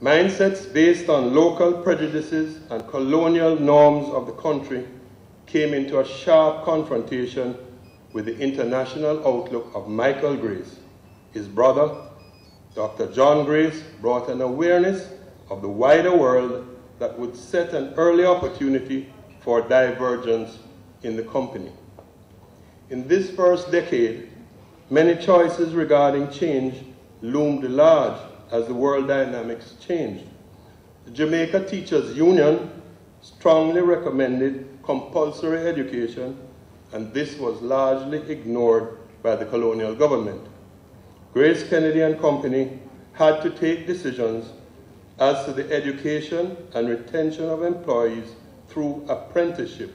Mindsets based on local prejudices and colonial norms of the country came into a sharp confrontation with the international outlook of Michael Grace. His brother, Dr. John Grace, brought an awareness of the wider world that would set an early opportunity for divergence in the company. In this first decade, many choices regarding change loomed large as the world dynamics changed. The Jamaica Teachers Union strongly recommended compulsory education, and this was largely ignored by the colonial government. GraceKennedy and Company had to take decisions as to the education and retention of employees through apprenticeship,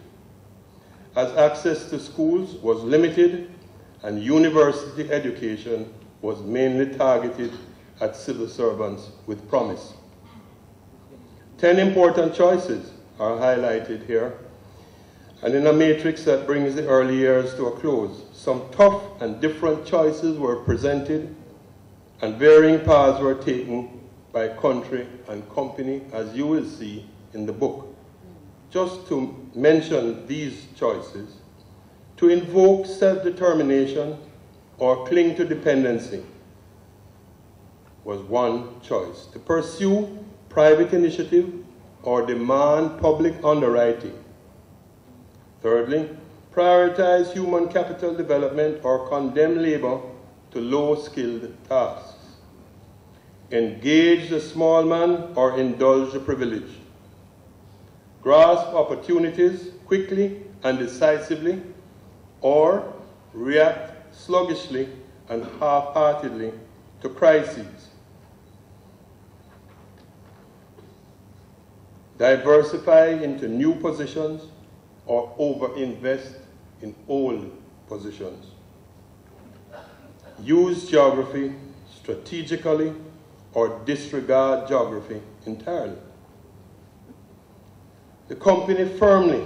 as access to schools was limited and university education was mainly targeted at civil servants with promise. 10 important choices are highlighted here, and in a matrix that brings the early years to a close. Some tough and different choices were presented, and varying paths were taken by country and company, as you will see in the book. Just to mention these choices: to invoke self-determination or cling to dependency was one choice. To pursue private initiative or demand public underwriting. Thirdly, prioritize human capital development or condemn labor to low-skilled tasks. Engage the small man or indulge the privileged. Grasp opportunities quickly and decisively, or react sluggishly and half-heartedly to crises. Diversify into new positions or overinvest in old positions. Use geography strategically or disregard geography entirely. The company firmly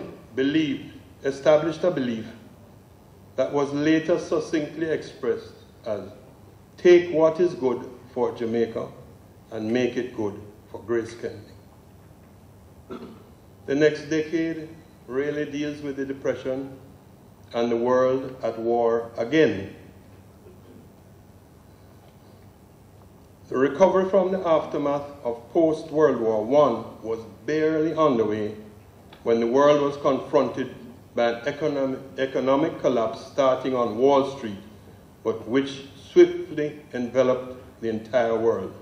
established a belief that was later succinctly expressed as, take what is good for Jamaica and make it good for GraceKennedy. The next decade really deals with the Depression and the world at war again. The recovery from the aftermath of post-World War I was barely underway when the world was confronted by an economic collapse starting on Wall Street, but which swiftly enveloped the entire world.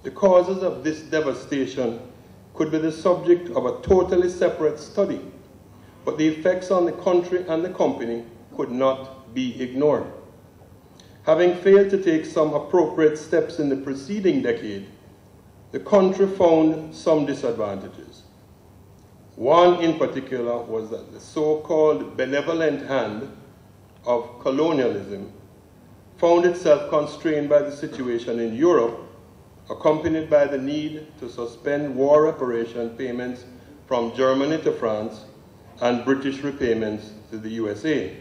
The causes of this devastation could be the subject of a totally separate study, but the effects on the country and the company could not be ignored. Having failed to take some appropriate steps in the preceding decade, the country found some disadvantages. One in particular was that the so-called benevolent hand of colonialism found itself constrained by the situation in Europe, accompanied by the need to suspend war reparation payments from Germany to France and British repayments to the USA,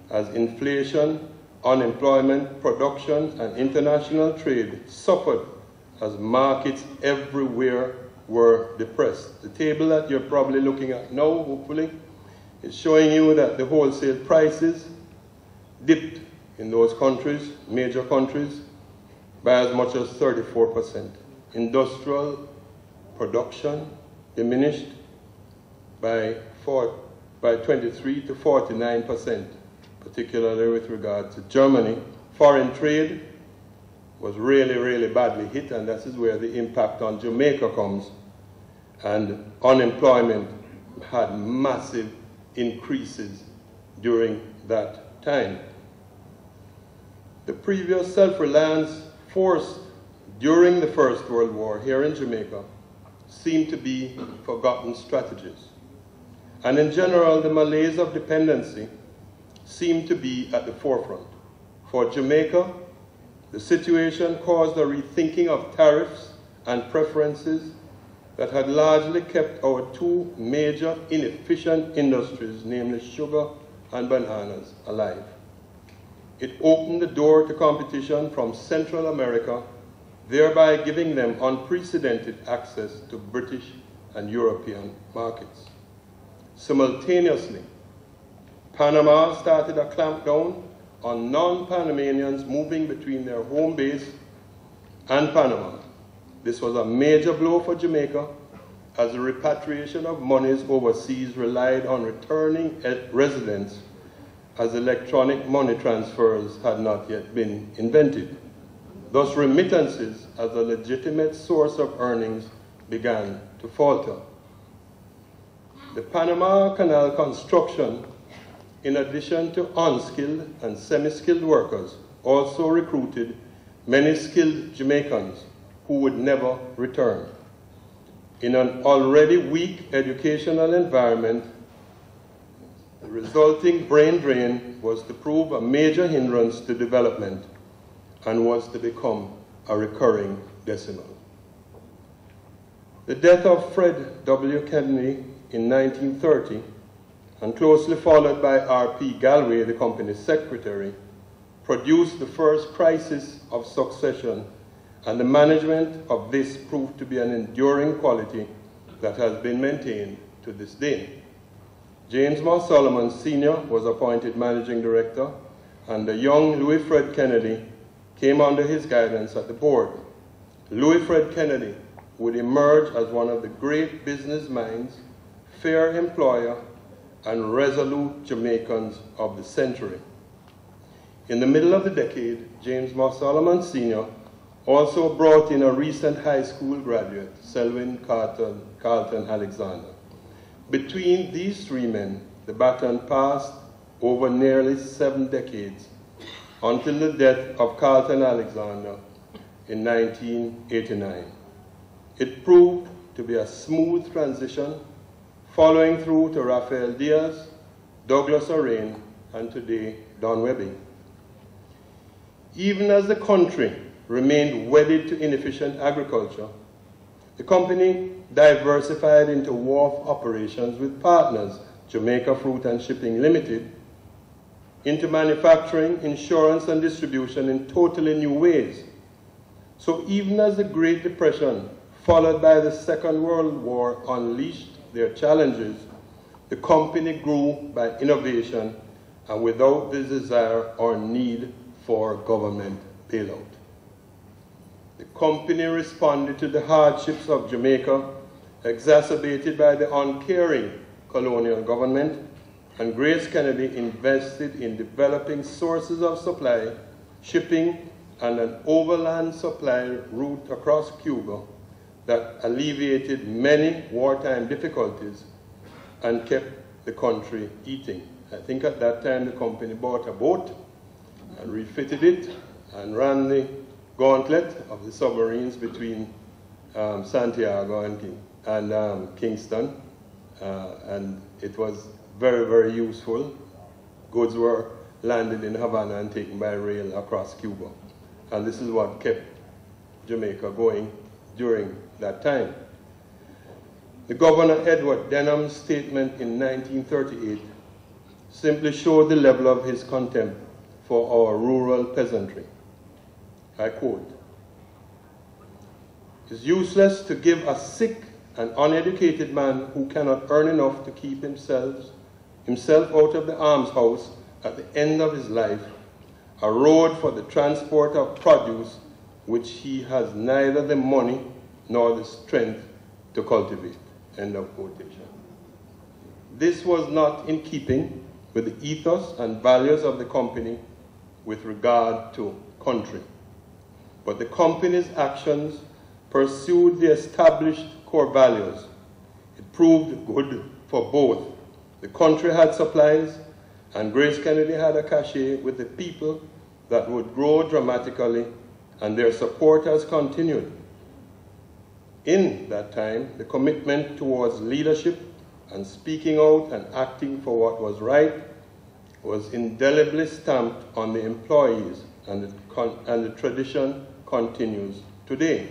as inflation, unemployment, production, and international trade suffered as markets everywhere were depressed. The table that you're probably looking at now, hopefully, is showing you that the wholesale prices dipped in those countries, major countries, by as much as 34%. Industrial production diminished by 23 to 49%, particularly with regard to Germany. Foreign trade was really, really badly hit, and that is where the impact on Jamaica comes. And unemployment had massive increases during that time. The previous self-reliance forced during the First World War here in Jamaica seemed to be forgotten strategies. And in general, the malaise of dependency seemed to be at the forefront. For Jamaica, the situation caused a rethinking of tariffs and preferences that had largely kept our two major inefficient industries, namely sugar and bananas, alive. It opened the door to competition from Central America thereby giving them unprecedented access to British and European markets. Simultaneously, Panama started a clampdown on non-Panamanians moving between their home base and Panama. This was a major blow for Jamaica, as the repatriation of monies overseas relied on returning residents, as electronic money transfers had not yet been invented. Thus, remittances as a legitimate source of earnings began to falter. The Panama Canal construction, in addition to unskilled and semi-skilled workers, also recruited many skilled Jamaicans who would never return. In an already weak educational environment, the resulting brain drain was to prove a major hindrance to development and was to become a recurring decimal. The death of Fred W. Kennedy in 1930, and closely followed by R.P. Galway, the company's secretary, produced the first crisis of succession, and the management of this proved to be an enduring quality that has been maintained to this day. James Moss Solomon Sr. was appointed managing director, and the young Louis Fred Kennedy came under his guidance at the board. Louis Fred Kennedy would emerge as one of the great business minds, fair employer, and resolute Jamaicans of the century. In the middle of the decade, James Moss Solomon Sr. also brought in a recent high school graduate, Selwyn Carlton Alexander. Between these three men, the baton passed over nearly 7 decades until the death of Carlton Alexander in 1989. It proved to be a smooth transition, following through to Rafael Diaz, Douglas Orain, and today, Don Webby. Even as the country remained wedded to inefficient agriculture, the company diversified into wharf operations with partners, Jamaica Fruit and Shipping Limited, into manufacturing, insurance, and distribution in totally new ways. So even as the Great Depression, followed by the Second World War, unleashed their challenges, the company grew by innovation and without the desire or need for government bailout. The company responded to the hardships of Jamaica, exacerbated by the uncaring colonial government, and GraceKennedy invested in developing sources of supply, shipping, and an overland supply route across Cuba that alleviated many wartime difficulties and kept the country eating. I think at that time the company bought a boat and refitted it and ran the gauntlet of the submarines between Santiago and Kingston, and it was very, very useful. Goods were landed in Havana and taken by rail across Cuba, and this is what kept Jamaica going during that time. The Governor Edward Denham's statement in 1938 simply showed the level of his contempt for our rural peasantry. I quote, "It's useless to give a sick and uneducated man who cannot earn enough to keep himself out of the almshouse at the end of his life a road for the transport of produce which he has neither the money nor the strength to cultivate." End of quotation. This was not in keeping with the ethos and values of the company with regard to country. But the company's actions pursued the established core values. It proved good for both. The country had supplies, and GraceKennedy had a cachet with the people that would grow dramatically, and their support has continued. In that time, the commitment towards leadership and speaking out and acting for what was right was indelibly stamped on the employees, and the tradition continues today.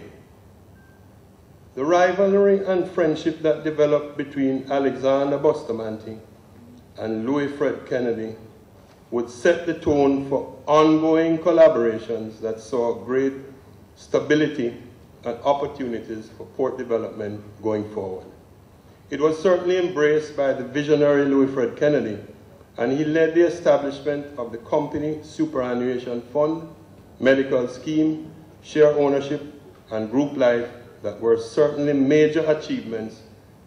The rivalry and friendship that developed between Alexander Bustamante and Louis Fred Kennedy would set the tone for ongoing collaborations that saw great stability, and opportunities for port development going forward. It was certainly embraced by the visionary Louis Fred Kennedy, and he led the establishment of the company superannuation fund, medical scheme, share ownership, and group life that were certainly major achievements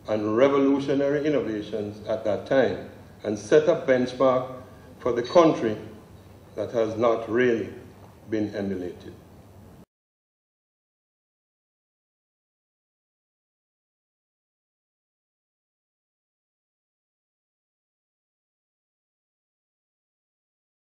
and revolutionary innovations at that time, and set a benchmark for the country that has not really been emulated.